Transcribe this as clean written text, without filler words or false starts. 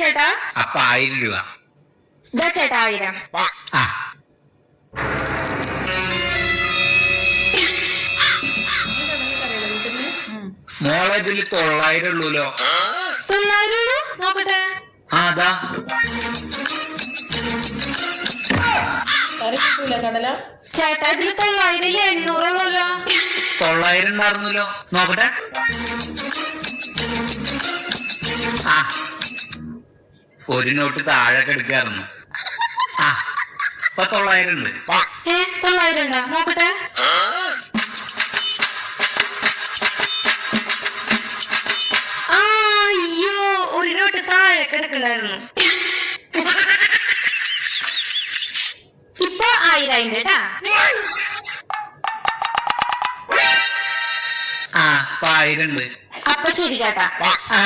ചേട്ടാ. അപ്പൊ 1000 രൂപ. ഇതാ ചേട്ടാ 1000. ആ മോളെ ഇതില് 900 ഉള്ളൂലോ. 900 നോക്കട്ടെ. അതാ ചേട്ടാ ഇതില് 900 800 ഉള്ളല്ലോ. 900 ഉണ്ടായിരുന്നല്ലോ, നോക്കട്ടെ. ആ ഒരു നോട്ട് താഴെ എടുക്കാറുന്നു. ആ ഇപ്പൊ 900 ഉണ്ട്. 900 ഉണ്ടാ നോക്കട്ടെ. അയ്യോ ഒരു നോട്ട് താഴെ കിടക്കണ്ടായിരുന്നു. ഇപ്പൊ 1000 കേട്ടാ. ആ ഇപ്പൊ 1000 ഉണ്ട്. അപ്പൊ ശരി ചേട്ടാ. ആ